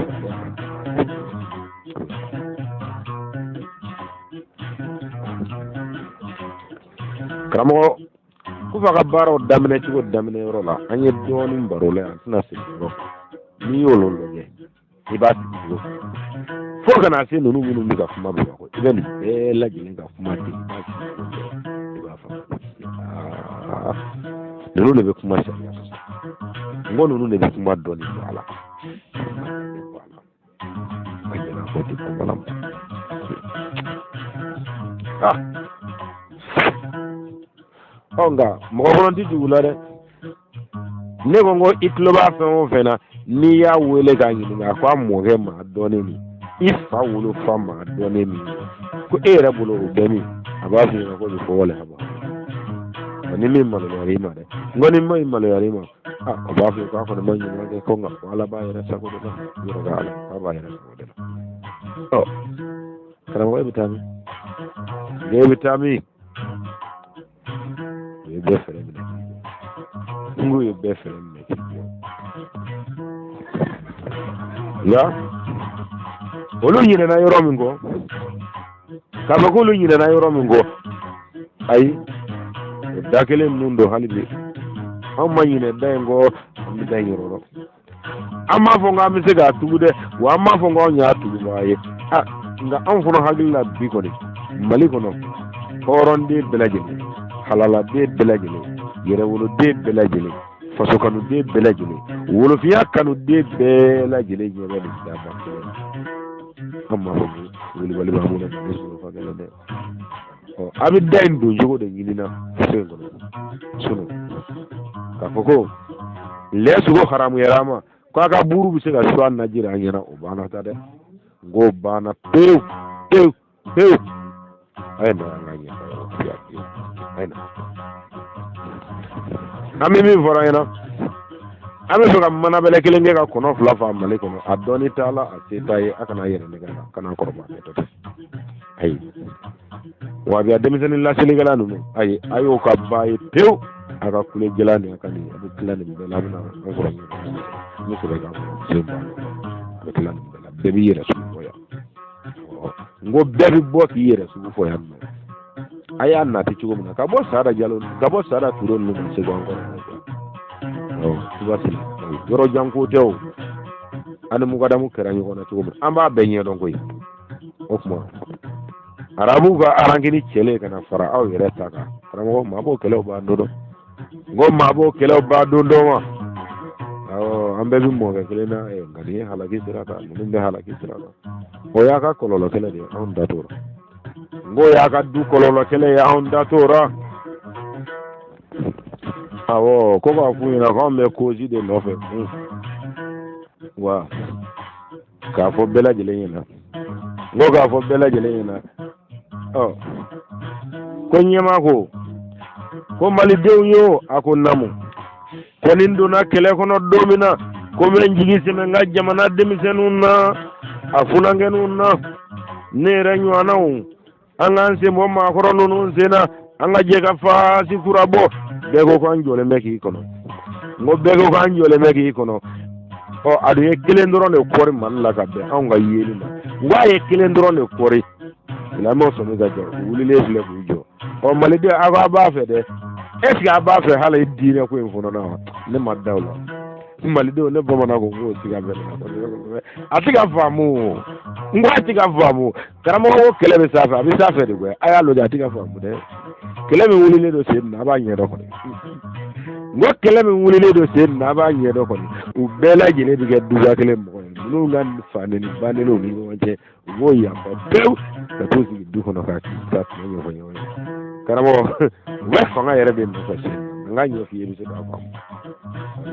karamɔgɔ kufa ka baaraw daminɛ cogo daminɛ yɔrɔ la an ye dɔɔnin baro la yan tɛna segin yɔrɔ n'i y'olu lajɛ i b'a tigi fo kana se ninnu minnu bɛ ka kuma bɛ ko i bɛ nin bɛɛ lajɛlen ka kuma ten i b'a fɔ ninnu de bɛ kuma sariya n ko ninnu de bɛ kuma dɔɔnin bɔ a la a jɛna ko ten ko bala nka mɔgɔ kɔnɔ tɛ jugu la dɛ ne ko n ko i tulo b'a fɛn o fɛn na n'i y'a wele k'a ɲininka ko a mɔkɛ maa dɔɔnin min i fa wolo fa maa dɔɔnin min ko e yɛrɛ bolo o bɛɛ min a b'a f'i ɲɛna ko nin fɔ wale haba ni min maloyara i ma dɛ n ko ni ma maloyara i ma a b'a f'i k'a kɔni ma ɲininka kɛ ko nka ala b'a yɛrɛ sago de la yɔrɔ ka ala k'a b'a yɛrɛ sago de la karamɔgɔ e bɛ taa min e bɛ taa min o ye bɛɛ fɛrɛ minɛ n ko ye bɛɛ fɛrɛ minɛ ya olu ɲinɛna yɔrɔ min kɔ k'a fɔ k'olu ɲinɛna yɔrɔ min kɔ ayi da kelen ninnu don hali bi anw ma ɲinɛ da in kɔ an bɛ da in yɔrɔ la an m'a fɔ k'an bɛ se k'a tugu dɛ wa an m'a fɔ k'anw y'a tugubaga ye nka anw fana hakili la bi kɔni Mali kɔnɔ hɔrɔnden bɛɛ lajɛlen halaladen bɛɛ lajɛlen yɛrɛwoloden bɛɛ lajɛlen fasokanoden bɛɛ lajɛlen wolofiya kanuden bɛɛ lajɛlen ɲɛ bɛ nin dama kelen an m'a fɔ ko welewele b'an bolo ne sɔrɔ ka gɛlɛn dɛ a bɛ da in don cogo de ɲini na so in kɔnɔ k'a fɔ ko lɛ sogo haramuyara ma k'a ka buru bɛ se ka su a najira an ɲɛna o banna ta dɛ n ko banna pewu pewu pewu a ye na an ka ɲɛ an bɛ min fɔra ɲɛna an bɛ fɛ ka mana bɛlɛ kelen kɛ ka kɔnɔ 2 fa Mali kɔnɔ a dɔɔni t'a la a se t'a ye a kana yɛrɛ nɛgɛ la kana kɔrɔbaya tɛ dɛ ayi wa bi a denmisɛnnin laselilikɛla ninnu ayi a y'o ka ba ye pewu a ka kule jɛla nin a ka nin a bɛ tila nin bɛɛ la a bɛ na an kɔrɔ ɲɔgɔn ne sɛbɛ k'a fɔ sen b'a la a bɛ tila nin bɛɛ la bɛɛ b'i yɛrɛ sugu fɔ yan n ko bɛɛ bɛ bɔ k'i yɛrɛ sugu fɔ yan nɔ a y'a nati cogo min na ka bɔ Sada Jalo ka bɔ Sada Ture ninnu ka se k'an kɔrɔ yɔrɔ jan ko tɛ o ani mukadamu kɛra ɲɔgɔn na cogo min an b'a bɛɛ ɲɛdɔn koyi o tuma arabuw ka arankini cɛlen ka na fara aw yɛrɛ ta kan karamɔgɔ maa b'o kɛlɛw b'a dɔn ngo mabo kele ba dondo ma ambe bi mo ga kele na ngani halaki sirata mun be halaki sirata o ya ka kololo kele de on datora ngo ya ka du kololo kele ya on datora awo ko ba fu ina ko me ko ji de no fe wa ka fo bela jele yina ngo ka fo bela jele yina ko nyema ko mali dew yo ako namu ko linduna kele kono domina ko men jigi sime nga jamana demisenuna afuna ngenuna ne ranyu anaw anga se mo ma ko ronunu sena anga jega fa si kurabo be ko anjole meki kono ngo be ko anjole meki kono o adu ye kele ndoro ne kori man la kabbe anga yeli na wa ye kele ndoro ne kori la mo so mi ga jo wuli le fle bujo o mali de aga ba fe de est-ce que aba fe hala idine ko infono na ne madawla mali de ne bomana ko go tiga be atiga famu ngwa atiga famu karamo ko kele be safa bi safa de ko aya lo atiga famu de kele me wuli le do se na ba nyedo ko ngo kele me wuli le do se na ba nyedo ko u bela jele bi ge duga kele mo no ngan fa ne ni ba ne lo ni mo je wo ya ba bew da to si du ko no ka ta no yo yo karamo wa fa nga yere be mo ko se nga nyo fi yebi se ba ko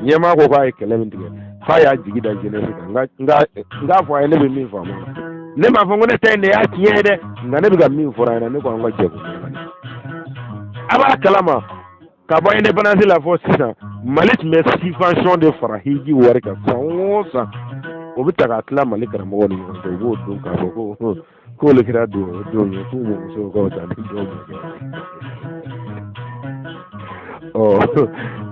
nyema ko ka kele min tige fa ya jigi da jele nga fo ay ne be min fa mo ne ma fo ngone tende ya tiye de nga ne bi ga min fo ra ne ko nga je ko aba kalama ka bo ene banasi la fo sisa malit me subvention de farahiji wari ka sa o bi taga tla malik ra mo ni ko go do ka ko le kira do yo ko mo so ko ta ni do oh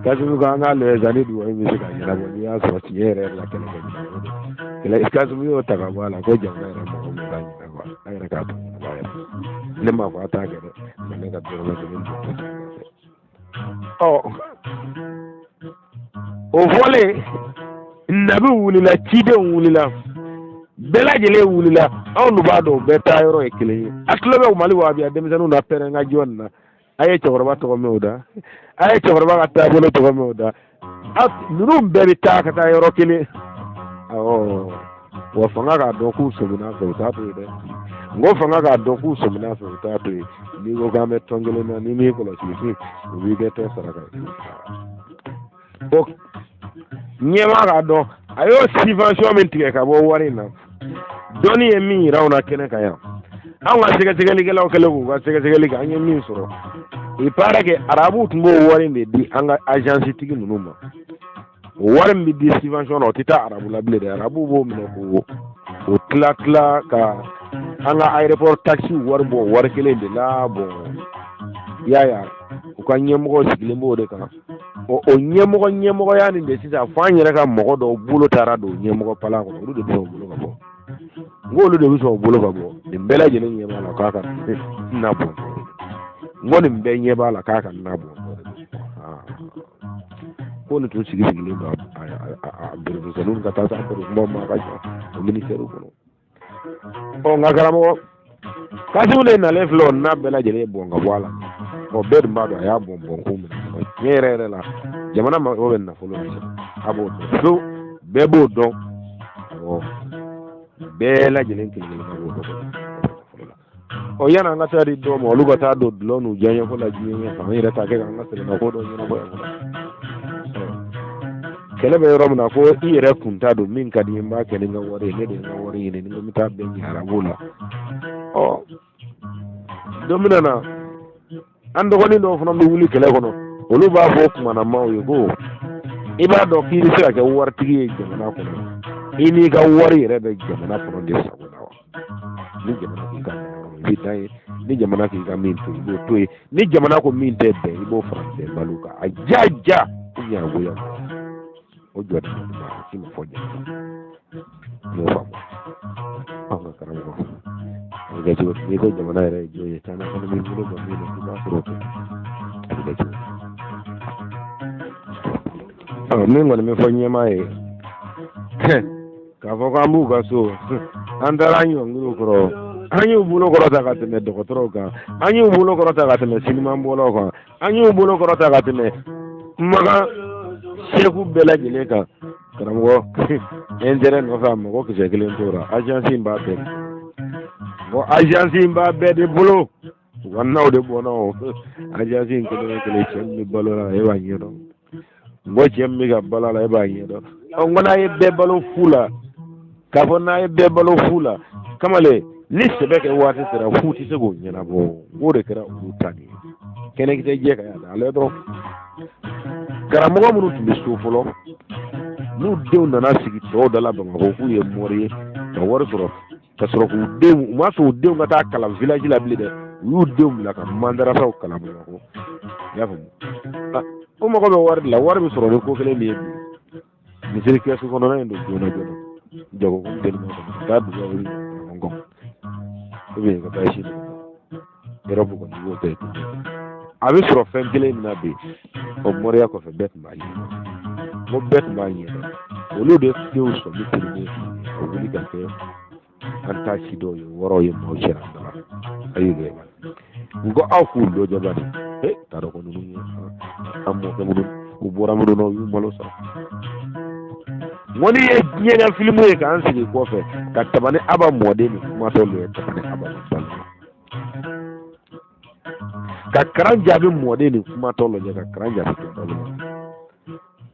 kazu ga nga le zani du wa mi se ka yara mo ni aso ti yere la kele ko kele kazu mi o taga wala ko janga ra mo mi ga ni ko ay ra ka to ne ma ko ta ga ne ga do ma ni o vole nabi wulila ciden wulila bela jele wulila awnu bado beta yoro e kele atlobe o mali wabi ademizanu na pere nga jonna aye chorba to mewda aye chorba ga tabolo to mewda at nurum beri ta ka ta yoro kele wa fanga ga do ku subuna so ta to de ngo fanga ga do ku subuna so ta to ni go ga me tongele na ni mi ko lo ci wi be to saraka o nyema ga do ayo subvention min tige ka bo wari na doni e mi rauna kene ka ya an ga sega sega ligela o kele go ga sega sega liga an min soro e para ke arabu tumbo wari be di an ga agence tigi nunuma wari mi di subvention o tita arabu la ble de arabu bo mi ko o kla ka an ga aéroport taxi war bo war kele de la bo ya ko kan nyemo sigile mbo de ka o nyemo yani de sisa fanyere ka mogo do bulo tara do nyemo pala ko do do bulo ka bo ngolu de biso bulo ka bo de mbela je nyema la kaka na bo ngoni mbe nyeba la kaka na bo ko ne to sigile ba a biro salon ka ta sa ko mo ma ka o ministère ko o ngagara mo kasule na le flo na bela je bo nga wala o bed mbado ya bon ko nyerere la jamana ma o na folo abo so bebo don o bela jelen kile abo do o yana nga tari do mo lugo ta do lonu janye ko la jiye fa mi reta ke nga sele na ko do nyina ko kele be rom na ko ire kunta do min kadi mba kele nga wore ne de nga wore ne ni mi ta be nyara bula o domina na ando ko ni do fona mi wuli kele kono olu b'a fɔ kuma na maaw ye ko i b'a dɔn k'i bɛ se ka kɛ waritigi ye jamana kɔnɔ i n'i ka wari yɛrɛ bɛ jamana kɔnɔ de sago la wa ni jamana k'i ka i bɛ taa ye ni jamana k'i ka min to i b'o to ye ni jamana ko min tɛ bɛn i b'o fara bɛn balo kan a ja o ɲagoya o jɔ de ma k'i ma fɔ jamana n'o faamu anw ka karamɔgɔ a bɛ kɛ cogo n'i ko jamana yɛrɛ ye jɔn ye caman fana bɛ bolo bɔ min na i b'a sɔrɔ o kɛ a bɛ kɛ cogo min kɔni bɛ fɔ ɲɛmaa ye k'a fɔ k'an b'u ka so an taara an ɲɔngiriw kɔrɔ an y'u bolo kɔrɔta ka tɛmɛ dɔgɔtɔrɔw kan an y'u bolo kɔrɔta ka tɛmɛ sinimanbɔlaw kan an y'u bolo kɔrɔta ka tɛmɛ kumakan segu bɛɛ lajɛlen kan karamɔgɔ intérêt nɔfɛ a mɔgɔ kisɛ kelen tora agence in b'a bɛɛ bon agence in b'a bɛɛ de bolo wa n'aw de bɔnna o agence in kelen kelen cɛ min bɛ balo la e b'a ɲɛdɔn n ko cɛ min bɛ ka balo la e b'a ɲɛdɔn n ko n'a ye bɛɛ balo fu la k'a fɔ n'a ye bɛɛ balo fu la kamalen ni sɛbɛ kɛ waati sera fu tɛ se k'o ɲɛnabɔ o de kɛra olu ta nin ye kɛnɛkisɛ jɛ ka y'a ale dɔrɔn karamɔgɔ minnu tun bɛ so fɔlɔ n'u denw nana sigi tɔw da la Bamakɔ k'u ye mɔri ye ka wari sɔrɔ ka sɔrɔ k'u denw u ma sɔn u denw ka taa kalan village la bilen dɛ u y'u denw bila ka mandarasaw kalan Bamakɔ i y'a faamu ko mɔgɔ bɛ wari de la wari bɛ sɔrɔ ni ko kelen de ye bi misiri kɛsu kɔnɔna in don joona joona jago ko telima kɔnɔ taa dugu wuli Hong Kong ou bien ka taa Chine Europe kɔni y'o kɛ a bɛ sɔrɔ fɛn kelen min na bi o mɔriya kɔfɛ bɛɛ tun b'a ɲɛ ko bɛɛ tun b'a ɲɛ olu de denw sɔmi telimen o wuli ka kɛ an taa si dɔw ye wɔɔrɔ ye maaw cɛla dara a y'o kɛ n ko aw k'u dɔ jabari t'a dɔn ko ninnu ye an mɔkɛ minnu u bɔra minnu na u y'u malo sɔrɔ n ko n'i ye diɲɛ filimu ye k'an sigi kɔfɛ ka Tabani Aba mɔden ni kumatɔ ye Tabani Aba balima ka Karan Jaabi mɔden ni kumatɔ lajɛ ka Karan Jaabi kɛ balima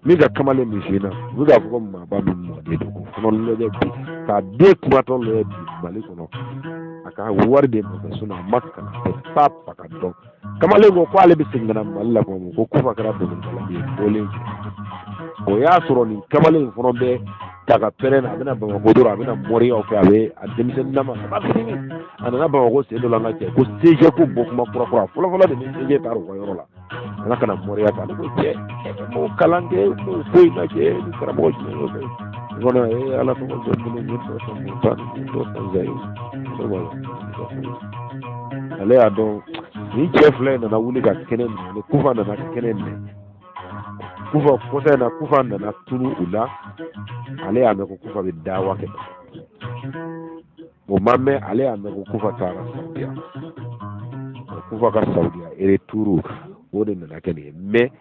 min ka kamalen min sen na u bɛ k'a fɔ ko maaba min mɔden don ko fɔlɔ lajɛ bi k'a den kumatɔ lajɛ bi Mali kɔnɔ a ka wari de nɔfɛ sinon a ma kalan tɛ pa ka dɔn kamalen ko k'ale bɛ segin ka na Mali la kuma ko Kufa kɛra dɔnkilidala de ye bɔlen o y'a sɔrɔ nin kamalen in fana bɛ ta ka pɛrɛn na a bɛna Bamakɔ dɔrɔn a bɛna mɔriyaw kɛ a bɛ a denmisɛnnin nama a b'a fini a nana Bamakɔ sen dɔ la an ka cɛ ko CG ko bɔ kuma kura kura fɔlɔ de ni CG taara u ka yɔrɔ la ala kana mɔriya kɛ ale ko cɛ m'o kalan kɛ m'o foyi ma kɛ ni karamɔgɔ jumɛn y'o kɛ kɔnɔ ala tɔgɔ jɔ bolo ni dɔ sɔn mun ta ni dɔ sɔn zayi ale y'a dɔn ni cɛ fila in nana wuli ka kɛnɛ minɛ ni Kufa nana kɛnɛ minɛ Kufa kɔsa in na Kufa nana tunu u la ale y'a mɛn ko Kufa bɛ dawa kɛ o ma mɛn ale y'a mɛn ko Kufa taara Saudiya Kufa ka Saudiya retour o de nana kɛ nin ye mais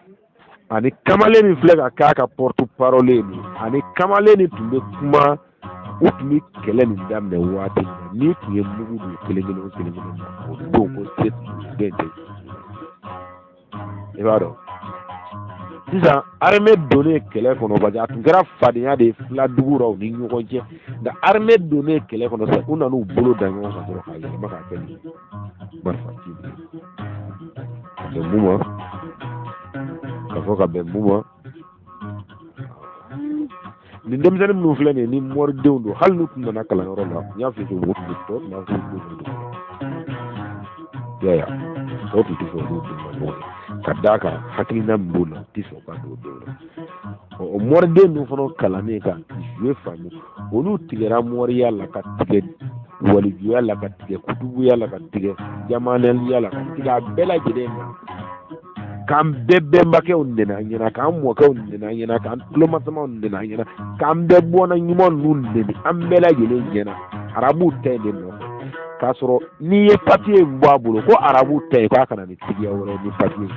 ani kamalen min filɛ ka k'a ka porte parole ye ani kamalen ni tun bɛ kuma u tun bɛ kɛlɛ nin daminɛ waati min n'i tun ye mugu don kelen kelen o don ko se bɛɛ tɛ i b'a dɔn sisan armée donnen kɛlɛ kɔnɔ parce que a tun kɛra fadenya de ye filadugu raw ni ɲɔgɔn cɛ nka armée donnen kɛlɛ kɔnɔ sisan u nan'u bolo da ɲɔgɔn kan dɔrɔn k'a yɛlɛma k'a kɛ nin marifa ci ka bɛn mun ma ka fɔ ka bɛn mun ma nin denmisɛnnin minnu filɛ nin ye ni mɔridenw don hali n'u tun nana kalanyɔrɔ la n y'a f'i ye tun bɛ tɔ tun b'a fɔ olu don yaya tɔ tun tɛ fɛ olu don ɲɔgɔn ye ka d'a kan hakilina min b'o la tɛ sɔn ka don denw la o mɔriden ninnu fana kalannen ka jouer faamu olu tigɛra mɔriya la ka tigɛ walijuya la ka tigɛ kutubuya la ka tigɛ jamanaliya la ka tigɛ a bɛɛ lajɛlen ma k'an bɛɛ bɛnbakɛw nɛnɛ an ɲɛna k'an mɔkɛw nɛnɛ an ɲɛna k'an tulomasamaw nɛnɛ an ɲɛna k'an bɛɛ bɔnna ɲuman ninnu nɛnɛ an bɛɛ lajɛlen ɲɛna arabuw ta in de nɔfɛ k'a sɔrɔ n'i ye papiye in bɔ a bolo ko arabuw ta ye k'a kana ni tigiya wɛrɛ ni papiye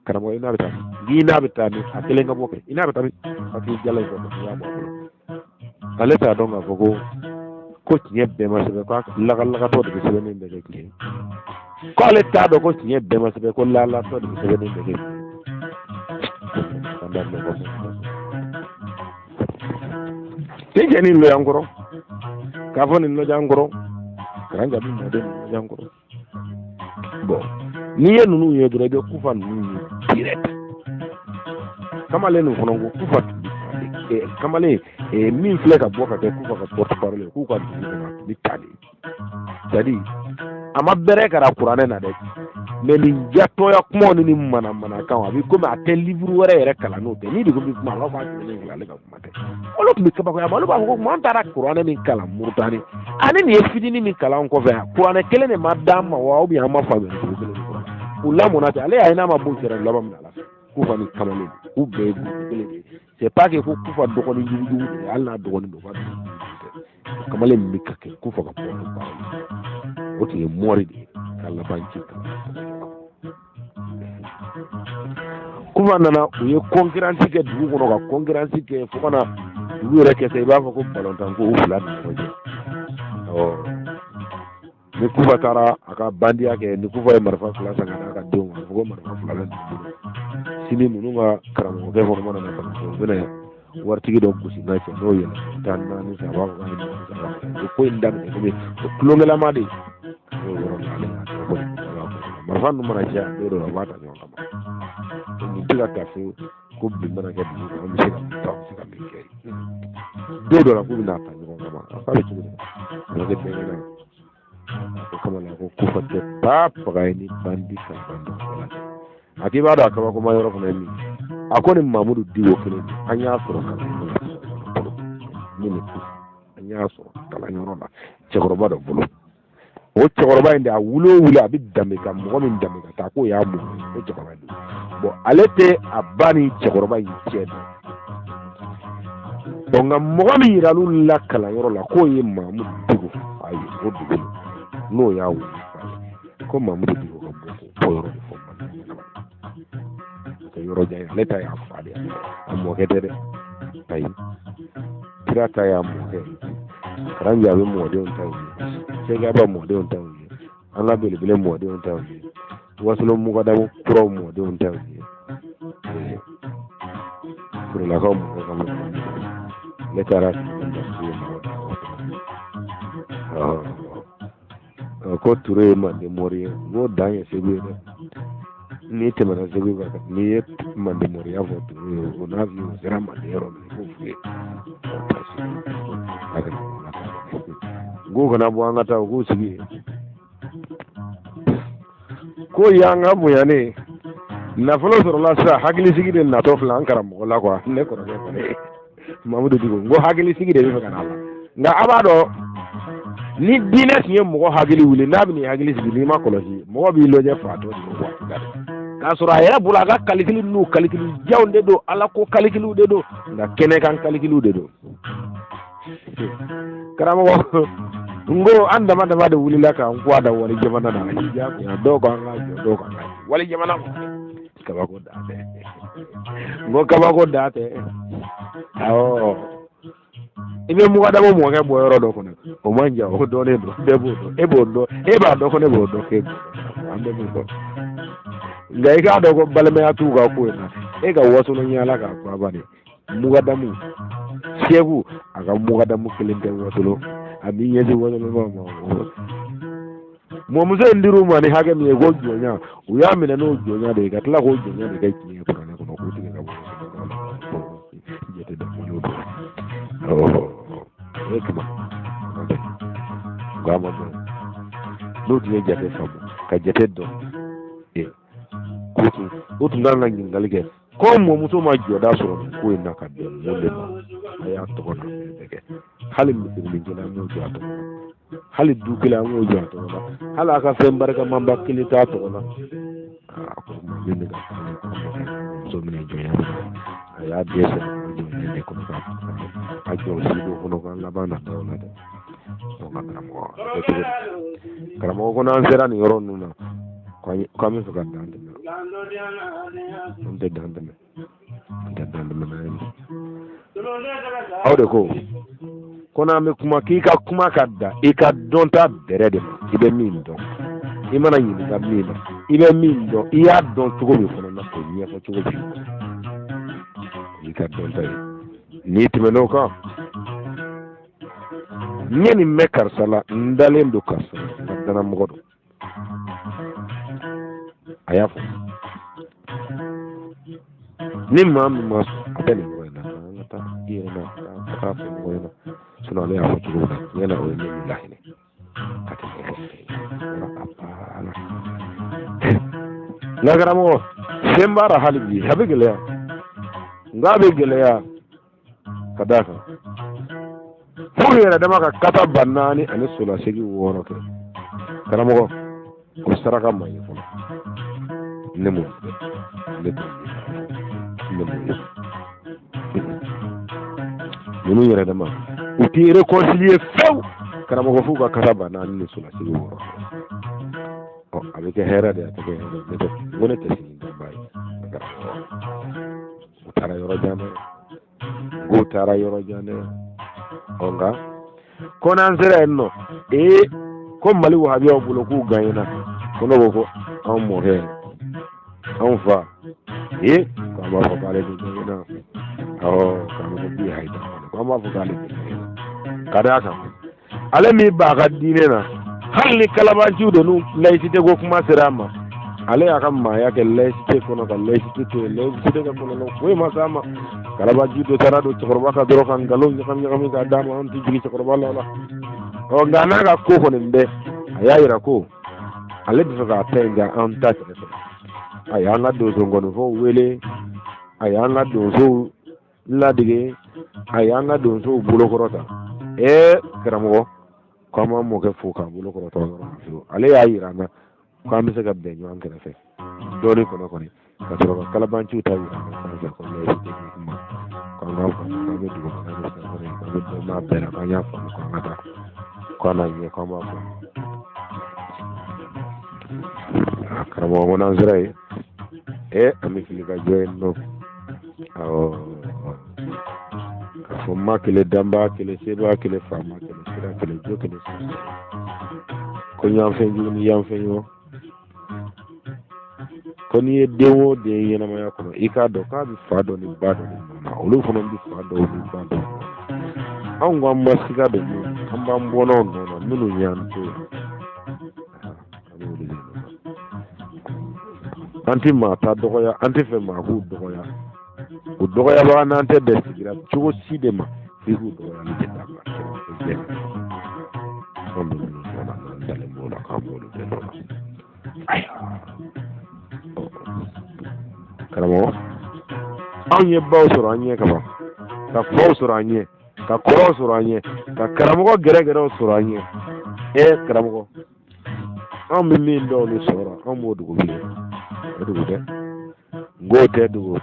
karamɔgɔ i n'a bɛ taa n'i n'a bɛ taa ni a kelen ka bɔ kɛ i n'a bɛ taa ni papiye jala in kɔfɛ i y'a bɔ a bolo ale t'a dɔn k'a fɔ ko tiɲɛ bɛɛ ma sɛbɛn ko lagatɔ de bɛ sɛbɛnni bɛɛ kɛ tiɲɛ ko ale t'a dɔn ko tiɲɛ bɛɛ ma sɛbɛn ko lalatɔ de bɛ sɛbɛnni bɛɛ kɛ tiɲɛ cɛ nin lɔyan kɔrɔ k'a fɔ nin lɔjan kɔrɔ Karan Jaabi mɔden nin lɔjan kɔrɔ bon n'i ye ninnu ye dɔrɔn i bɛ Kufa ninnu ye direct kamalen nin fana ko Kufa kamalen min filɛ ka bɔ ka kɛ Kufa ka porte parole ye k'u ka dugu kɔnɔ a tun bɛ taa de c'est-à-dire a ma bɛrɛ kɛra kuranɛ na dɛ mais nin jatɔya kumaw ni nin manamanakan a bɛ komi a tɛ livre wɛrɛ yɛrɛ kalan n'o tɛ n'i de ko bɛ kuma a b'a fɔ a tɛmɛnen filɛ ale ka kuma tɛ olu tun bɛ kabakoya olu b'a fɔ ko an taara kuranɛ min kalan Muritani ani nin ye fitinin min kalan kɔfɛ kuranɛ kelen de ma d'an ma wa ou bien an ma faamuya cogo kelen u lamɔna ten ale y'a ye n'a ma bɔ sira laban min na la Kufa ni kamalen k'u bɛɛ ye gurupu kelen de ye c'est pas que ko Kufa dɔgɔnin jugujugu de ye hali n'a dɔgɔnin don kamalen min bɛ ka kɛ Kufa ka porte parole o tun ye mɔri de ye ka laban ci kan kuma nana u ye concurrence kɛ dugu kɔnɔ ka concurrence kɛ fo kana dugu yɛrɛ kɛ i b'a fɔ ko ballontan ko u fila ni ɲɔgɔn cɛ ni kufa taara a ka bandiya kɛ ni kufa ye marifa fila san ka d'a ka denw ma fo ko marifa fila bɛ sini ninnu ka karamɔgɔkɛ fana mana na bana u bɛna waritigi dɔ gosi n'a cɛ n'o yɛlɛ tan naani saba o ko in daminɛ komi o tulonkɛlama de o yɔrɔ la ale marifa ninnu mana caya don dɔ la u b'a ta ɲɔgɔn kama nin tɛ ka taa fo ko bi mana kɛ dugu kɔnɔ an bɛ se ka min ta an bɛ se ka min kɛ don dɔ la k'u bɛna ta ɲɔgɔn kama a k'a bɛ cogo di a bɛ kɛ bɛnkɛ na o kama la ko kufa tɛ taa faga ye ni bandi ka bandi a k'i b'a dɔn a kabakoma yɔrɔ fana ye min a ko ni Mamudu Diko kelen an y'a sɔrɔ kalanyɔrɔ min an y'a sɔrɔ kalanyɔrɔ la cɛkɔrɔba dɔ bolo o cɛkɔrɔba in de a wuli o wuli a bɛ danbe ka mɔgɔ min danbe ka taa k'o y'a mun o cɛkɔrɔba in bon ale tɛ a ba ni cɛkɔrɔba in cɛ dɔn nka mɔgɔ min yiral'u la kalanyɔrɔ la k'o ye Mamudu Diko ayi o dugu n'o y'a wuli ko Mamudu Diko ka bɔ yɔrɔ de fɔ yɔrɔ jan ale ta y'a fa de a mɔkɛ tɛ dɛ ayi kira ta y'a mɔkɛ karanji a bɛ mɔdenw ta ye sɛgɛ bɛ mɔdenw ta ye an ka belebele mɔdenw ta ye wasolo mugadamu kuraw mɔdenw ta ye furulakaw mɔkɛ ka mɔkɛ ne taara ko Ture ye Mande Mori ye n'o dan ye Segu ye dɛ n'i tɛmɛna Segu kan n'i ye Mande Moriya fɔ Ture ye o n'a fɔ o sera Mande yɔrɔ min k'o f'u ye k'o kana bɔ an ka taa u k'u sigi yen ko y'an ka bonyanen nafolo sɔrɔla sisan hakilisigi de natɔ filɛ an karamɔgɔ la quoi ne kɔrɔkɛ fana Mamudu Diko n ko hakilisigi de bɛ fɛ ka n'a la nka a b'a dɔn ni diinɛ tun ye mɔgɔ hakili wuli n'a bɛ n'i hakili sigi n'i ma kɔlɔsi mɔgɔ b'i lajɛ fatɔ de don k'a sɔrɔ a yɛrɛ bolo a ka calcul n'u calcul janw de don ala ko calcul de don nka kɛnɛkan calcul de don karamɔgɔ n ko an dama dama de wulila k'an kɔ a da wali jamana na a diyagoya dɔw kan ka jɔ dɔw kan ka wali jamana kabako da tɛ n ko kabako da tɛ awɔ i bɛ mugadamu mɔkɛ bɔ yɔrɔ dɔ kɔnɔ o man jan o dɔnnen don bɛɛ b'o dɔn e b'o dɔn e b'a dɔn ko ne b'o dɔn k'e b'o dɔn an bɛɛ b'o dɔn nka i k'a dɔn ko balimaya t'u ka ko in na e ka wasolo ɲɛla k'a fɔ a ba de mugadamu Segu a ka mugadamu kelen tɛ wasolo a b'i ɲɛsin wasolo ma mɔmuso in dir'u ma ni hakɛ min ye ko jɔnya u y'a minɛ n'o jɔnya de ye ka tila k'o jɔnya de kɛ tiɲɛ kuranɛ kɔnɔ k'o tigɛ ka bɔ jate dɔ malo don o tuma nka ma dɔn n'o tun ye jate faamu ka jate dɔn o tun kan ka ɲininkali kɛ ko mɔmuso ma jɔda sɔrɔ nin ko in na ka bɛn mun de ma a y'a tɔgɔ na bɛɛ kɛ hali misirilikɛla an y'o jɔ a tɔgɔ la hali du kelen an y'o jɔ a tɔgɔ la hali a ka fɛn barikamanba kelen t'a tɔgɔ la a ko min bɛ ka muso minɛ jɔnya a y'a den sɔrɔ jɔnya de kɔnɔ a jɔ sigi o kɔnɔ k'an laban na taw la dɛ karamɔgɔ ko n'an sera nin yɔrɔ ninnu na k'an bɛ fɛ ka dan tɛmɛ an tɛ dan tɛmɛ n'a ye aw de ko n'an bɛ kuma k'i ka kuma ka da i ka dɔn ta bɛrɛ de ma i bɛ min dɔn i mana ɲininka min na i bɛ min dɔn i y'a dɔn cogo min fana na k'o ɲɛfɔ cogo bi i ka dɔn ta ye n'i tɛmɛn'o kan n ye nin mɛn karisa la n dalen don karisa la n ka danamɔgɔ don a y'a fɔ ni maa min ma sɔn a tɛ nin mɔgɔ in na an ka taa i yɛrɛ na ka taa fɔ mɔgɔ in na sinɔn ale y'a fɔ cogo min na ɲɛna o ye ne min lahinɛ ka tɛmɛ yɔrɔ nka karamɔgɔ fɛn b'a la hali bi a bɛ gɛlɛya nka a bɛ gɛlɛya ka d'a kan furu yɛrɛ dama ka kata ba naani ani solasegi 6 kɛ karamɔgɔ o saraka ma ye fɔlɔ ne m'o ne t'o ye ninnu yɛrɛ dama u t'i réconcilier fewu karamɔgɔ f'u ka kata ba naani ni solasegi 6 a bɛ kɛ hɛrɛ de a tɛ kɛ hɛrɛ ne tɛ sini dɔnba ye karamɔgɔ tara yoro jane go tara yoro jane onga konan sira enno ko mali wahabi o bulo ku gayna kono ko on mo he on fa ko ma ko kale du gayna kama ko bi hayda ko ma ko kale kada ka ale mi ba ga dine na halli kalabanci do nu laysite go kuma sirama ale aka ma ya ke laysite kono ka laysite ga kono no we ma sama kalabanci do tarado chokorba ka doro kan galo nyakam ka dama on ti jigi chokorba la o ngana ga ko ko nembe ayira ko ale do ga tenga on ta ayanga do so ngono fo wele ayanga do so ladige ayanga do so bulo korota karamo kama mo ke fuka bulo korota ale ayira na ko am se ga be nyo an kene fe doni kono koni ka toro kala banci tawi na ko le techniquement ko ngam ko be dugo ko ma pera ka nya ko ngata ko na ni ko ma ko karamo mo na zrai ami kiliga join no ko ma kile damba kile seba kile fama kile sira kile jo kile ko nyam fe ni yam fe yo ko ni dewo de yena ma yakono ikado ka bi fado ni bado ni na olu fono bi fado ni bado an gwa masika do an ba mbono no minu nyanto anti ma ta dogoya anti fe ma hu dogoya o dogoya ba na ante de sigira chugo side ma fi hu dogoya ni de ta ba on do ni na dale mo la ka mo de do aya karamo anye baw soro anye ka ba ka faw soro anye ka koro soro anye ka karamo ko gere soro anye karamo ko am mi ndo ni soro am mo dugo bi dugo de ngote dugo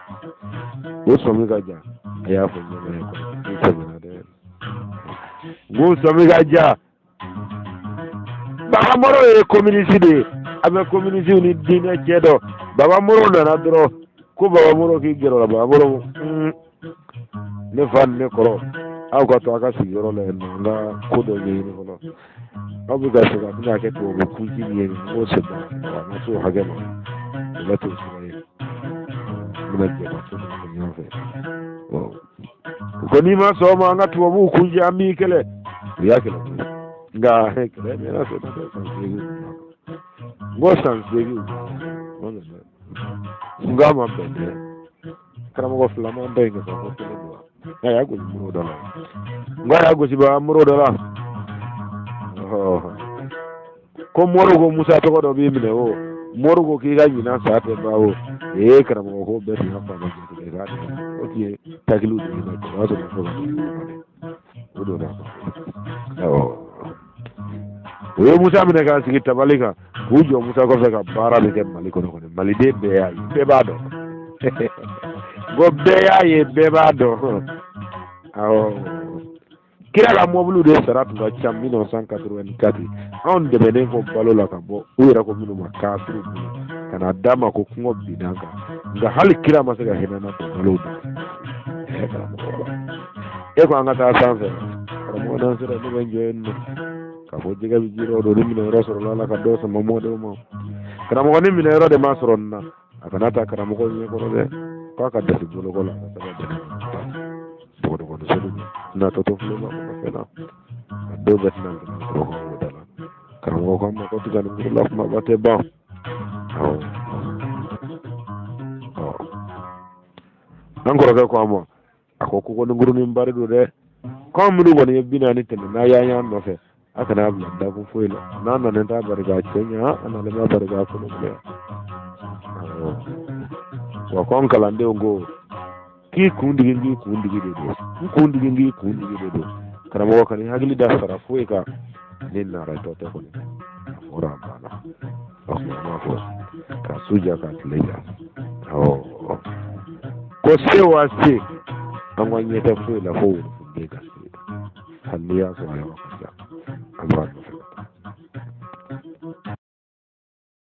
go somi gaja aya fo ni ko ni na de go somi gaja baba moro community de abe community ni dina jedo baba moro na dro ko baba moro ki gero la baba moro ne fan ne koro aw ko to aka sigoro le nga ko do ni ni no abu ga so ga na ke to ko ji ni ko se ba na so ha ga no la to so ni na ke ba so ni no fe ko ni ma so ma nga to bu ku ji ami kele ya kele nga kele ne na so go san segi nga ma be karamo ko flama be nga ko to ya go muro dola nga ya go siba muro dola ko moro go musa to ko do bi mine o moro go ki ga nyina sa te ba o karamo ko be na fa ma ke ga o ki tagilu ni na ko so ko do na o musa mine ga sigi tabalika ujo musa ko ka bara be ke maliko no mali de be ya be ba do go be ya ye be ba do kira la mobulu de saratu ga cham 1984 on de benen ko balo la ka bo uira ko minu makasru kana dama ko ngo bidanga nga hal kira ma ga henana to balo ko anga ta sanse mo dan sira de ben joen ka bo jiga bi jiro do rimino rasul la ka do so mo de mo kana mo ni mi ne ro de masronna akana ta kana mo ko ni ko de ka de bolo ko la ta de ko do so na to flo ma ko fena do bet na ko ko dala kana mo ko ma ko tiga ni la ma bate ba nangoro ko amo akoko ko nguru ni mbare do de ko mu do woni bina ni tan na ya no fe akana abla da ko foilo na ta barga kenya ana le ma barga ko no le wa kon kala nde ngo ki kundi do kana mo kan hagli da sara fueka nin na ra to te ko ora bana ma fo ka suja ka tleja ko sewa se an wanye ta fuela fo de ka halliya so